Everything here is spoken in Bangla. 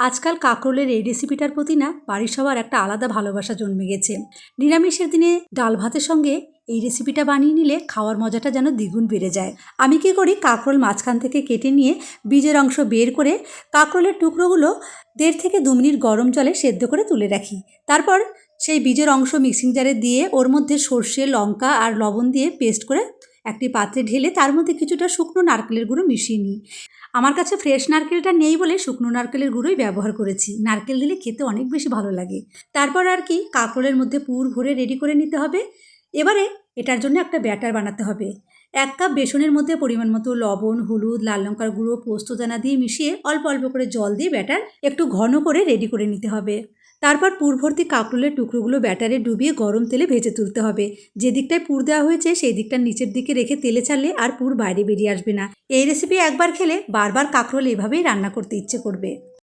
আজকাল কাঁকরোলের এই রেসিপিটার প্রতি না বাড়ির সবার একটা আলাদা ভালোবাসা জন্মে গেছে। নিরামিষের দিনে ডাল ভাতের সঙ্গে এই রেসিপিটা বানিয়ে নিলে খাওয়ার মজাটা যেন দ্বিগুণ বেড়ে যায়। আমি কী করি, কাঁকরোল মাঝখান থেকে কেটে নিয়ে বীজের অংশ বের করে কাঁকরোলের টুকরোগুলো 1.5 থেকে 2 মিনিট গরম জলে সেদ্ধ করে তুলে রাখি। তারপর সেই বীজের অংশ মিক্সিং জারে দিয়ে ওর মধ্যে সর্ষে, লঙ্কা আর লবণ দিয়ে পেস্ট করে একটি পাত্রে ঢেলে তার মধ্যে কিছুটা শুকনো নারকেলের গুঁড়ো মিশিয়ে নিই। আমার কাছে ফ্রেশ নারকেলটা নেই বলে শুকনো নারকেলের গুঁড়োই ব্যবহার করেছি। নারকেল দিলে খেতে অনেক বেশি ভালো লাগে। তারপর আর কি, কাঁকরোলের মধ্যে পুর ভরে রেডি করে নিতে হবে। এবারে এটার জন্য একটা ব্যাটার বানাতে হবে। 1 কাপ বেসনের মধ্যে পরিমাণ মতো লবণ, হলুদ, লাল লঙ্কার গুঁড়ো, পোস্তদানা দিয়ে মিশিয়ে অল্প অল্প করে জল দিয়ে ব্যাটার একটু ঘন করে রেডি করে নিতে হবে। তারপর পুর ভর্তি কাঁকরোলের টুকরোগুলো ব্যাটারে ডুবিয়ে গরম তেলে ভেজে তুলতে হবে। যে দিকটায় পুর দেওয়া হয়েছে সেই দিকটা নিচের দিকে রেখে তেলে ছাড়লে আর পুর বাইরে বেরিয়ে আসবে না। এই রেসিপি একবার খেলে বারবার কাঁকরোল এভাবেই রান্না করতে ইচ্ছে করবে।